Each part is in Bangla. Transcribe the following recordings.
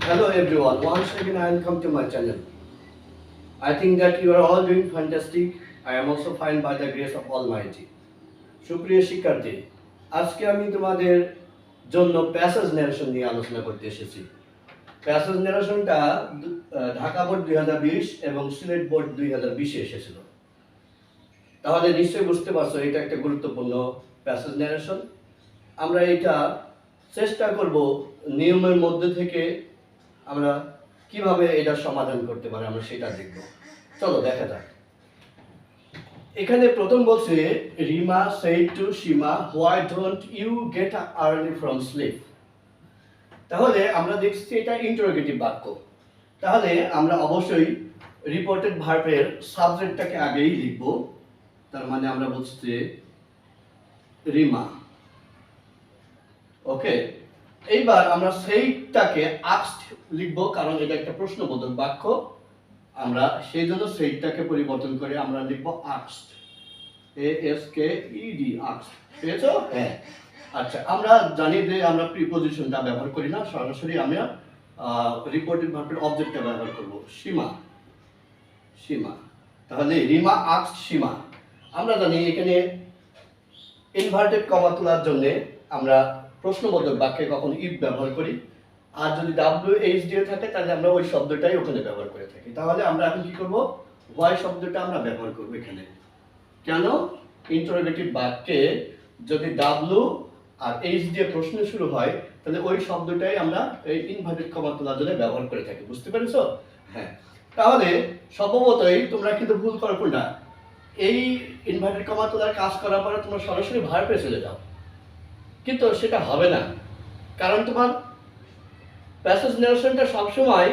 Hello everyone, once again I welcome to my channel. I think that you are all doing fantastic. I am also fine by the grace of Almighty. সুপ্রিয় শিক্ষার্থী, আজকে আমি তোমাদের জন্য প্যাসেজ ন্যারেশন নিয়ে আলোচনা করতে এসেছি। প্যাসেজ ন্যারেশনটা ঢাকা বোর্ড 2020 এবং সিলেট বোর্ড 2020 এসেছিল। তাহলে নিশ্চয়ই বুঝতে পারছো এটা একটা গুরুত্বপূর্ণ প্যাসেজ ন্যারেশন। আমরা এটা চেষ্টা করব নিয়মের মধ্যে থেকে আমরা কিভাবে এটা সমাধান করতে পারি আমরা সেটা দেখব। চলো দেখা যাক। এখানে প্রথম বলছে Rima said to Seema, why don't you get up early from sleep? তাহলে আমরা দেখছি এটা ইন্টারোগেটিভ বাক্য। তাহলে আমরা অবশ্যই রিপোর্টেড ভার্বের সাবজেক্টটাকে আগেই লিখব। তার মানে আমরা বলছি রিমা। ওকে, এইবার আমরা সেইটাকে আস্কড লিখব, কারণ এটা একটা প্রশ্নবোধক বাক্য। আমরা সেই জন্য সেইটাকে পরিবর্তন করে আমরা লিখব আস্কড, ASKED, আস্কড। পেয়েছো? হ্যাঁ। আচ্ছা, আমরা জানি যে আমরা প্রিপজিশনটা ব্যবহার করি না, সরাসরি আমরা রিপোর্টেড ভার্বের অবজেক্টটা ব্যবহার করব, সীমা। সীমা, তাহলে রিমা আস্কড সীমা। আমরা জানি এখানে ইনভার্টেড কমা তোলার জন্য আমরা প্রশ্নবোধক বাক্যে কখন ইফ ব্যবহার করি, আর যদি WH দিয়ে থাকে তাহলে আমরা ওই শব্দটাই ওখানে ব্যবহার করে থাকি। তাহলে আমরা এখন কি করব, হোয়াই শব্দটা আমরা ব্যবহার করব এখানে। কেন? ইন্টারোগেটিভ বাক্যে যদি W আর H দিয়ে প্রশ্ন শুরু হয় তাহলে ওই শব্দটাই আমরা এই ইনভার্টেড কমা তোলার জন্য ব্যবহার করে থাকি। বুঝতে পেরেছো? হ্যাঁ। তাহলে স্বভাবতই তোমরা কিন্তু ভুল করো কোনটা, এই ইনভার্টেড কমা তোলার কাজ করার পরে তোমরা সরাসরি ভার্বে চলে যাও, কিন্তু সেটা হবে না। কারণ তোমার প্যাসেজ ন্যারেশনটা সবসময়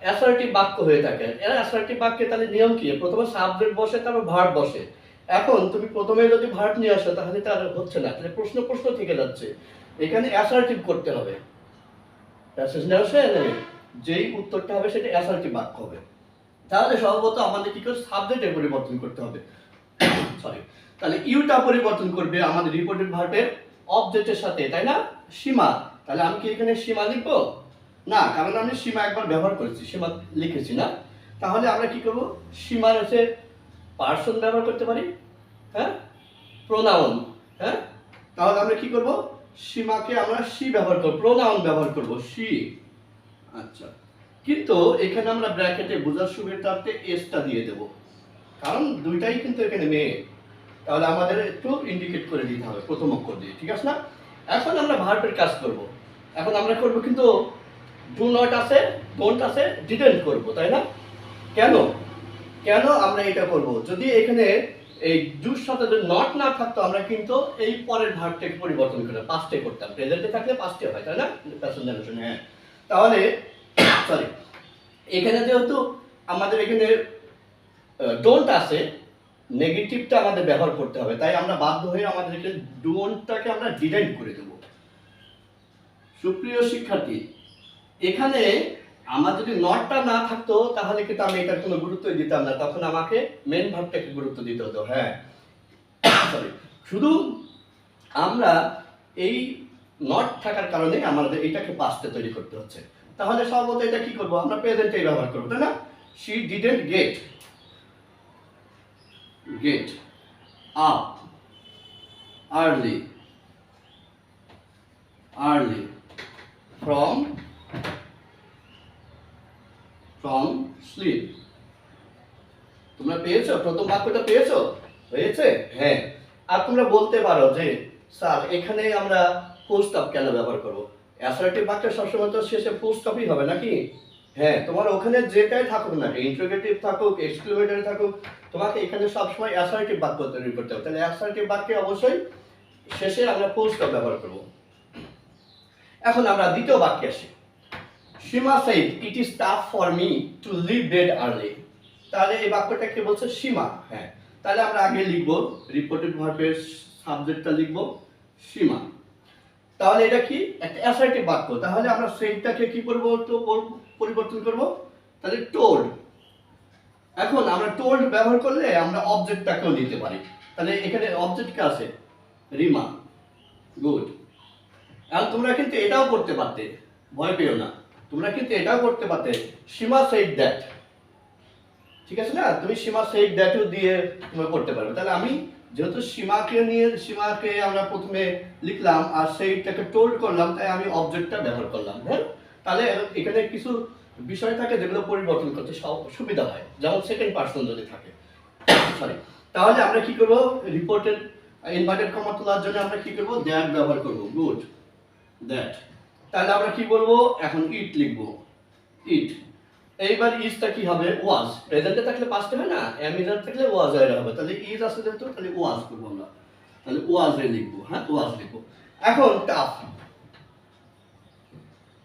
অ্যাসার্টিভ বাক্য হয়ে থাকে। এর অ্যাসার্টিভ বাক্যে তাহলে নিয়ম কি, প্রথমে সাবজেক্ট বসে তারপর ভার্ব বসে। এখন তুমি প্রথমে যদি ভার্ব নিয়ে আসো তাহলে তার হচ্ছে না, তাহলে প্রশ্ন প্রশ্ন থেকে যাচ্ছে। এখানে অ্যাসার্টিভ করতে হবে। প্যাসেজ ন্যারেশনে যেই উত্তরটা হবে সেটা অ্যাসার্টিভ বাক্য হবে। তাহলে সর্বপ্রথম আমাদের কি করে সাবজেক্টের পরিবর্তন করতে হবে। সরি, তাহলে ইউটা পরিবর্তন করবে আমাদের রিপোর্টেড ভার্বের অবজেক্টের সাথে, তাই না? সীমা। তাহলে আমি কি এখানে সীমা লিখবো না, কারণ আমি সীমা একবার ব্যবহার করেছি, সীমা লিখেছি না। তাহলে আমরা কি করব, সীমার হচ্ছে পার্সন ব্যবহার করতে পারি, হ্যাঁ, প্রোনাউন। হ্যাঁ, তাহলে আমরা কি করব, সীমাকে আমরা সি ব্যবহার করব, প্রোনাউন ব্যবহার করব, সি। আচ্ছা, কিন্তু এখানে আমরা ব্র্যাকেটে বোঝার সুবিধার্থে এসটা দিয়ে দেব, কারণ দুইটাই কিন্তু এখানে মেয়ে। তাহলে আমাদের একটু ইন্ডিকেট করে দিতে হবে প্রথম অক্ষর দিয়ে, ঠিক আছে না? এখন আমরা ভার্বের কাজ করব। এখন আমরা করব কিন্তু ডু নট আছে, ডোন্ট আছে, ডিডন্ট করব, তাই না? কেন কেন আমরা এটা করব? যদি এখানে এই ডুর সাথে যদি নট না থাকতো আমরা কিন্তু এই পরের ভার্বটাকে পরিবর্তন করে পাস্টে করতাম। প্রেজেন্টে থাকলে পাস্টে হয়, তাই না? Passage narration. হ্যাঁ, তাহলে সরি, এখানে যেহেতু আমাদের এখানে ডোন্ট আছে, নেগেটিভটা আমাদের ব্যবহার করতে হবে, তাই আমরা বাধ্য হয়ে আমাদেরকে ডোন্টটাকে আমরা ডিডন্ট করে দেব। সুপ্রিয় শিক্ষার্থী, এখানে আমার যদি নটটা না থাকতো তাহলে কিন্তু আমি এটার কোনো গুরুত্বই দিতাম না, তখন আমাকে মেন ভার্বটাকে গুরুত্ব দিতে হতো। হ্যাঁ, সরি, শুধু আমরা এই নট থাকার কারণে আমাদের এটাকে পাস্টে তৈরি করতে হচ্ছে। তাহলে সর্বত এটা কি করব, আমরা প্রেজেন্টেই ব্যবহার করব, তাই না? She didn't get up early from sleep. তোমরা পেয়েছো? প্রথম বাক্যটা পেয়েছো? হয়েছে? হ্যাঁ। আর তোমরা বলতে পারো যে স্যার এখানে আমরা ফুল স্টপ কেন ব্যবহার করব? অ্যাসার্টিভ বাক্য সবসময় তো শেষে ফুল স্টপই হবে নাকি? হ্যাঁ, তোমার ওখানে যেটাই থাকুক না, ইন্টারোগেটিভ থাকুক, এক্সক্লেমেটরি থাকুক, তোমাকে এখানে সবসময় অ্যাসার্টিভ বাক্য তৈরি করতে হবে। তাহলে অ্যাসার্টিভ বাক্যে অবশ্যই শেষে আমরা ফুল স্টপ ব্যবহার করব। এখন আমরা দ্বিতীয় বাক্যে আসি। সীমা said it is tough for me to leave bed early. তাহলে এই বাক্যটা কি বলছে? সীমা। হ্যাঁ, তাহলে আমরা আগে লিখব রিপোর্টেড ভার্বের সাবজেক্টটা লিখব সীমা। তাহলে এটা কি একটা অ্যাসার্টিভ বাক্য, তাহলে আমরা সেইটাকে কি করব, তো পরিবর্তন করব, তাহলে টোল্ড। এখন আমরা টোল্ড ব্যবহার করলে আমরা অবজেক্টটাকেও নিতে পারি। তাহলে এখানে অবজেক্ট কে আছে? রিমা। গুড। এখন তোমরা কিন্তু এটাও করতে পারতে, ভয় পেও না। তোমরা কিন্তু এটাও করতে পারতে, সীমা সেড দ্যাট, ঠিক আছে না? তুমি সীমা সেড দ্যাটও দিয়ে তোমরা করতে পারবে। তাহলে আমি যেহেতু সীমাকে আমরা প্রথমে লিখলাম আর সেইটাকে টোল্ড করলাম, তাই আমি অবজেক্টটা ব্যবহার করলাম। হ্যাঁ, তাহলে এখানে কিছু বিষয় থাকে যেগুলো পরিবর্তন করতে সুবিধা হয়, যেমন সেকেন্ড পার্সন যদি থাকে, সরি। তাহলে আমরা কি করব, রিপোর্টের ইনভার্টেড কমা তোলার জন্য আমরা কি করব, দ্যাট ব্যবহার করব, গুড দ্যাট। তাহলে আমরা কি বলবো, এখন ইট লিখব, ইট। এইবার ইজটা কি হবে, ওয়াজ। প্রেজেন্টে থাকলে পাস্টে হয় না, এমিজার থাকলে ওয়াজ এর হবে। তাহলে ইজ আছে যেহেতু, তাহলে ওয়াজ করব আমরা, তাহলে ওয়াজ এ লিখব। হ্যাঁ, ওয়াজ লিখব। এখন টাফ,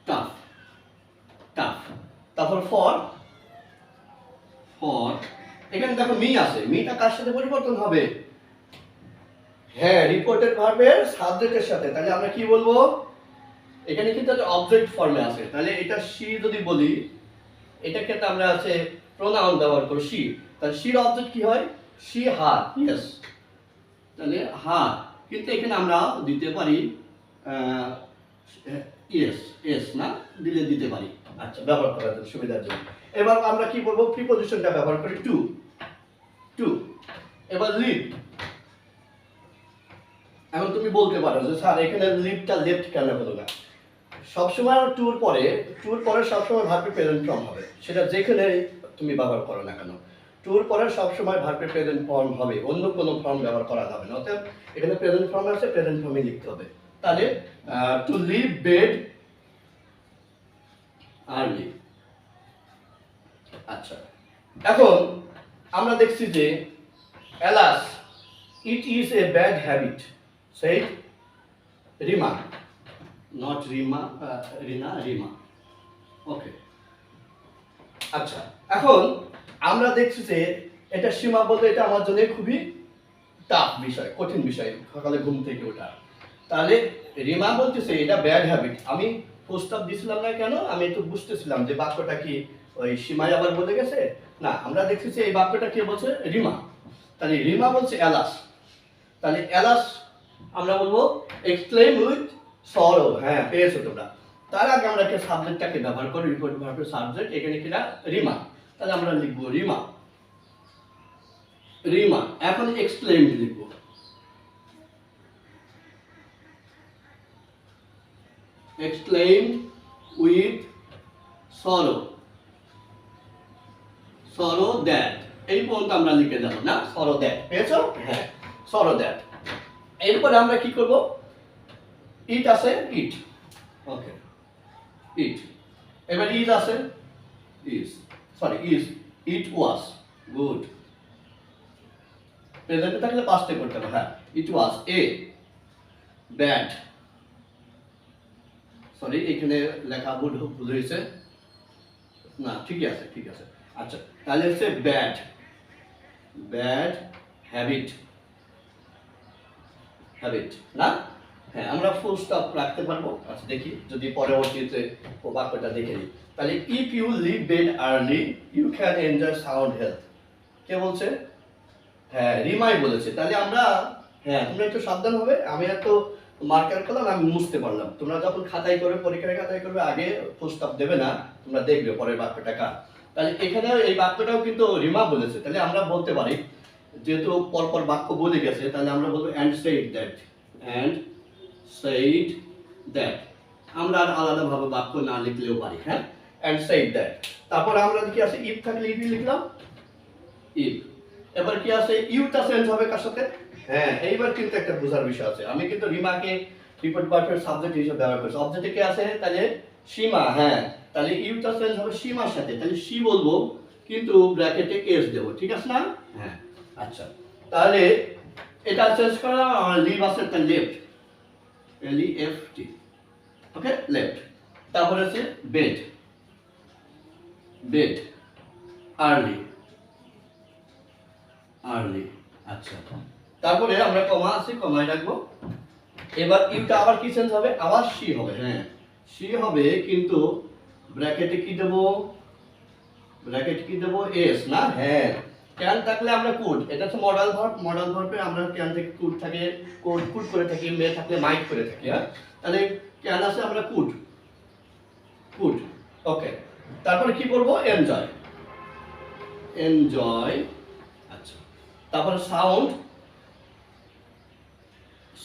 টাফ, টাফ। তারপর ফর, ফর। এখানে দেখো মি আছে, মিটা কার সাথে পরিবর্তন হবে, হ্যাঁ, রিপোর্টেড ভার্বের সাবজেক্টের সাথে। তাহলে আমরা কি বলবো, এখানে কিন্তু অবজেক্ট ফর্মে আছে, তাহলে এটা শি যদি বলি, এটাকে তো আমরা আছে প্রোনাউন ব্যবহার করি শি, তাহলে শির অবজেক্ট কি হয়, শি হার, ইয়েস। তাহলে হার, কিন্তু এখানে আমরা দিতে পারি ইয়েস, এস না দিলে দিতে পারি, আচ্ছা, ব্যবহার করার জন্য সুবিধার জন্য। এবার আমরা কি বলবো, প্রিপজিশনটা ব্যবহার করি টু, টু। এবার লিভ। এখন তুমি বলতে পারো যে স্যার এখানে লিভটা লেফট কেন হলো না? সবসময় টুর পরে সবসময় ভার্বের প্রেজেন্ট ফর্ম হবে, সেটা যেখানে তুমি ব্যবহার করো না কেন, টুর পরে সবসময় ভার্বের প্রেজেন্ট ফর্ম হবে, অন্য কোনো ফর্ম ব্যবহার করা যাবে না। অতএব এখানে প্রেজেন্ট ফর্ম আছে, প্রেজেন্ট ফর্মে লিখতে হবে। তাহলে টু লিভ বেড আর্লি। আচ্ছা, এখন আমরা দেখছি যে alas it is a bad habit said Rima, not Rima, Rina, Rima. Okay, আচ্ছা, এখন আমরা দেখছি যে এটা সীমা বলতে এটা আমার জন্য খুবই টাফ বিষয়, কঠিন বিষয়, সকালে ঘুম থেকে ওঠা। তাহলে রিমা বলতেছে এটা ব্যাড হ্যাবিট। আমি প্রস্তাব দিছিলাম না কেন, আমি একটু বুঝতেছিলাম যে বাক্যটা কি ওই সীমায় আবার বলে গেছে না। আমরা দেখছি যে এই বাক্যটা কে বলছে, রিমা। তাহলে রিমা বলছে অ্যালাস, তাহলে অ্যালাস আমরা বলবো এক্সক্লেম উইথ সরো। হ্যাঁ, পেয়েছো তোমরা। তার আগে আমরা একটা সাবজেক্টটাকে ব্যবহার করি, রিপোর্ট ভার্বের সাবজেক্ট, এখানে কিনা রিমা। তাহলে আমরা লিখবো রিমা, রিমা। এখন এক্সক্লেম লিখবো, exclaim with sorrow, sorrow that. এই পর্যন্ত আমরা লিখে যাব না, সরো দ্যাট। পেয়েছো? হ্যাঁ, সরো দ্যাট। এরপরে আমরা কি করব, ইট আছে, ইট। ওকে, ইট। এবার ইজ আছে, is, sorry is, it was, good. প্রেজেন্টে থাকলে পাস্টে করতে হবে। হ্যাঁ, ইট ওয়াজ এ ব্যাড, সরি এখানে লেখা ভুল হয়েছে, না ঠিকই আছে, ঠিক আছে। আচ্ছা, তাহলে হচ্ছে ব্যাড, ব্যাড হ্যাবিট, হ্যাবিট না। হ্যাঁ, আমরা ফুল স্টপ রাখতে পারবো। আচ্ছা, দেখি যদি পরবর্তীতে বাক্যটা দেখে নিই। তাহলে if you leave bed early you can enjoy sound health. কে বলছে? হ্যাঁ, রিমাই বলেছে। তাহলে আমরা, হ্যাঁ তোমরা একটু সাবধান হবে, আমি এত মার্কার করলাম, আমি মুছতে পারলাম। তোমরা যখন খাতায় করবে, পরীক্ষার খাতায় করবে, আগে ফুল স্টপ দেবে না, তোমরা দেখবে পরের বাক্যটা কার। তাহলে এখানে এই বাক্যটাও কিন্তু রিমা বলেছে। তাহলে আমরা বলতে পারি, যেহেতু পরপর বাক্য বলে গেছে, তাহলে আমরা বলবো and said that, and said that. আমরা আর আলাদাভাবে বাক্য না লিখলেও পারি। হ্যাঁ, অ্যান্ড সেইড দ্যাট। তারপর আমরা কি আছে, ইফ থাকলে ইফ লিখলাম, ইফ। এবার কি আছে, ইউটা চেঞ্জ হবে কার সাথে? হ্যাঁ, এইবার কিন্তু একটা বোঝার বিষয় আছে। আমি কিন্তু রিমাকে রিপোর্ট ভার্বের সাবজেক্ট হিসেবে ব্যবহার করছি। অবজেক্টে কে আছে? তাহলে সীমা। হ্যাঁ, তাহলে ইউটা চেঞ্জ হবে সীমার সাথে, তাহলে সি বলবো, কিন্তু ব্র্যাকেটে এস দেবো, ঠিক আছে না? হ্যাঁ, আচ্ছা, তাহলে এটা চেঞ্জ করা, লিভ আছে তাহলে লেফট, এল ই এফ টি। ওকে, লেফট। তারপরে আছে বেড, বেড আর্লি, আর্লি। আচ্ছা, তারপরে আমরা কমা আছে, কমায় রাখবো। এবার ইউটা আবার কি চেঞ্জ হবে? আবার সি হবে। হ্যাঁ, সি হবে, কিন্তু ব্র্যাকেটে কি দেব? ব্র্যাকেট কি দেব? এস না। হ্যাঁ, ক্যান থাকলে আমরা কুড, এটা হচ্ছে মডাল ভার্ব। মডাল ভার্বে আমরা ক্যান থেকে কুড থাকে, কুড কুড করে থাকি, মে থাকলে মাইট করে থাকি। হ্যাঁ, তাহলে ক্যান আছে, আমরা কুড, কুড। ওকে, তারপরে কি করব? Enjoy, enjoy. আচ্ছা, তারপরে sound,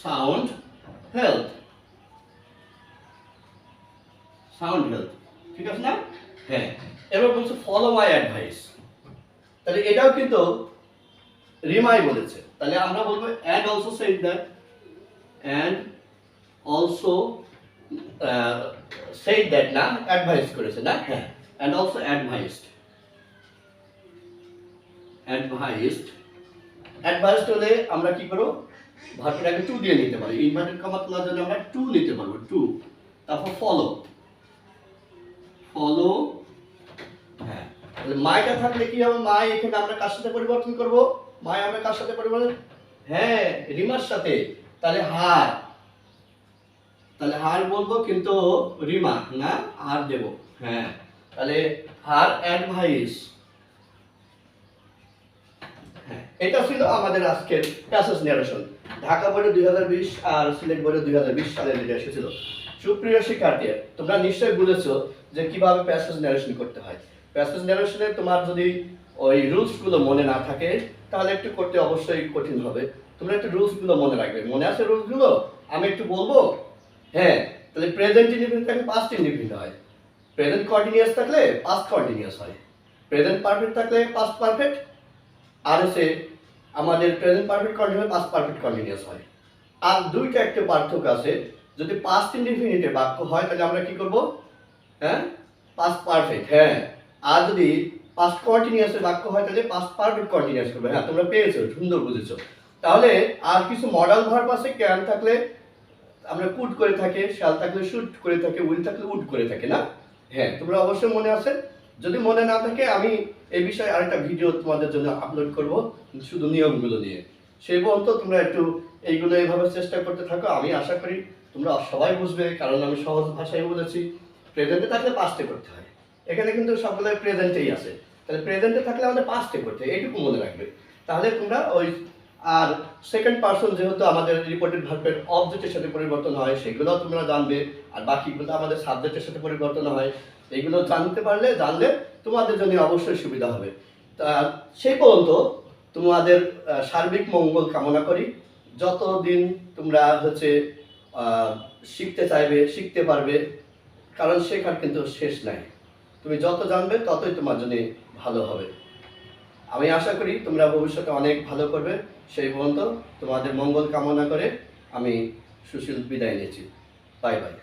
sound health, sound health, ঠিক আছে না? হ্যাঁ, এবার বলছে ফলো মাই অ্যাডভাইস। তাহলে এটাও কিন্তু রিমাই বলেছে, তাহলে আমরা বলবো and also said that, and also said that, না অ্যাডভাইস করেছে না? হ্যাঁ, and also advised, advised. Advised হলে আমরা কি করব? ভার্বের আগে টু দিয়ে নিতে পারি, ইনভার্টেড কমা তোলার জন্য আমরা টু নিতে পারবো, টু। তারপর ফলো, ফলো। হ্যাঁ, তাহলে মাইটা থাকলে কি হবে? মাই এখানে আমরা কার সাথে পরিবর্তন করব? মাই আমরা কার সাথে পরিবর্তন? হ্যাঁ, রিমার সাথে। তাহলে হার, তাহলে হার বলবো কিন্তু রিমা না, হার দেব। হ্যাঁ, তাহলে হার অ্যাডভাইস। হ্যাঁ, এটা ছিল আমাদের আজকের প্যাসেজ ন্যারেশন। ঢাকা বোর্ডে 2020 আর সিলেট বোর্ডে 2020 সালে যেটা এসেছিল। সুপ্রিয় শিক্ষার্থী, তোমরা নিশ্চয়ই বুঝেছো যে কিভাবে প্যাসেজ ন্যারেশন করতে হয়। প্যাসেজ ন্যারেশনে তোমার যদি ওই রুলসগুলো মনে না থাকে তাহলে একটু করতে অবশ্যই কঠিন হবে। তোমরা একটু রুলসগুলো মনে রাখবে। মনে আছে রুলসগুলো? আমি একটু বলবো। হ্যাঁ, তাহলে প্রেজেন্ট ইনডিফিনিট থাকলে পাস্ট ইনডিফিনিট হয়, প্রেজেন্ট কন্টিনিউয়াস থাকলে পাস্ট কন্টিনিউয়াস হয়, প্রেজেন্ট পারফেক্ট থাকলে পাস্ট পারফেক্ট, আর হচ্ছে আমাদের present perfect continuous past perfect continuous হয়। আর দুইটা একটা পার্থক্য আছে। যদি পাস্ট ইনডিফিনিটে বাক্য হয় তাহলে আমরা কি করব? হ্যাঁ, পাস্ট পারফেক্ট। হ্যাঁ, আর যদি পাস্ট কন্টিনিউয়াসের বাক্য হয় তাহলে পাস্ট পারফেক্ট কন্টিনিউয়াস করবে। হ্যাঁ, তোমরা পেয়েছো, সুন্দর বুঝেছো। তাহলে আর কিছু মডাল ভার্ব আছে, ক্যান থাকলে আমরা কুড করে থাকে, শ্যাল থাকলে শুড করে থাকে, উইল থাকলে উড করে থাকে না? হ্যাঁ, তোমরা অবশ্যই মনে আছে। যদি মনে না থাকে আমি এই বিষয়ে আরেকটা ভিডিও তোমাদের জন্য আপলোড করব শুধু নিয়মগুলো নিয়ে। সেই পর্যন্ত তোমরা একটু এইগুলো এইভাবে চেষ্টা করতে থাকো। আমি আশা করি তোমরা সবাই বুঝবে, কারণ আমি সহজ ভাষায় বলেছি। প্রেজেন্টে থাকলে পাস্টে করতে হয়, এখানে কিন্তু সবগুলো প্রেজেন্টেই আছে। তাহলে প্রেজেন্টে থাকলে আমাদের পাস্টে করতে হয়, এইটুকু মনে রাখবে। তাহলে তোমরা ওই, আর সেকেন্ড পারসন যেহেতু আমাদের রিপোর্টেড ভার্বের অবজেক্টের সাথে পরিবর্তন হয় সেগুলোও তোমরা জানবে, আর বাকিগুলো আমাদের সাবজেক্টের সাথে পরিবর্তন হয়। এইগুলো জানতে পারলে, জানলে তোমাদের জন্য অবশ্যই সুবিধা হবে। তা সেই পর্যন্ত তোমাদের সার্বিক মঙ্গল কামনা করি। যতদিন তোমরা হচ্ছে শিখতে চাইবে, শিখতে পারবে, কারণ শেখার কিন্তু শেষ নাই। তুমি যত জানবে ততই তোমার জন্য ভালো হবে। আমি আশা করি তোমরা ভবিষ্যতে অনেক ভালো করবে। সেই পর্যন্ত তোমাদের মঙ্গল কামনা করে আমি সুশীল বিদায় নিচ্ছি। Bye bye.